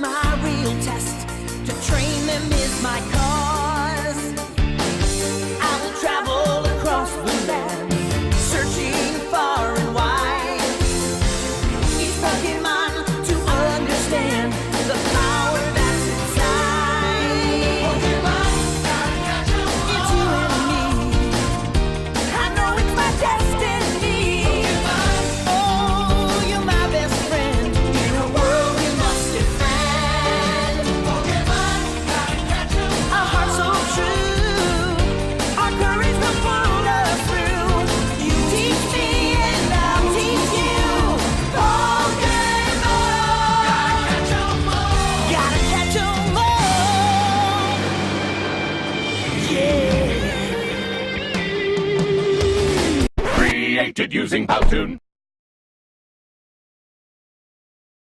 my real test. To train them is my cause. I will travel across the land, searching far and wide. Each Pokemon to understand the power that's inside. Pokemon, gotta catch 'em all. It's you and me. I know it's my destiny. Pokemon, oh, you're my best friend in a world we must defend. Pokemon, gotta catch 'em all. A heart so true, our courage will pull us through. You teach me and I'll teach you. Pokemon, gotta catch 'em all. Gotta catch 'em all. Yeah. Created using Powtoon.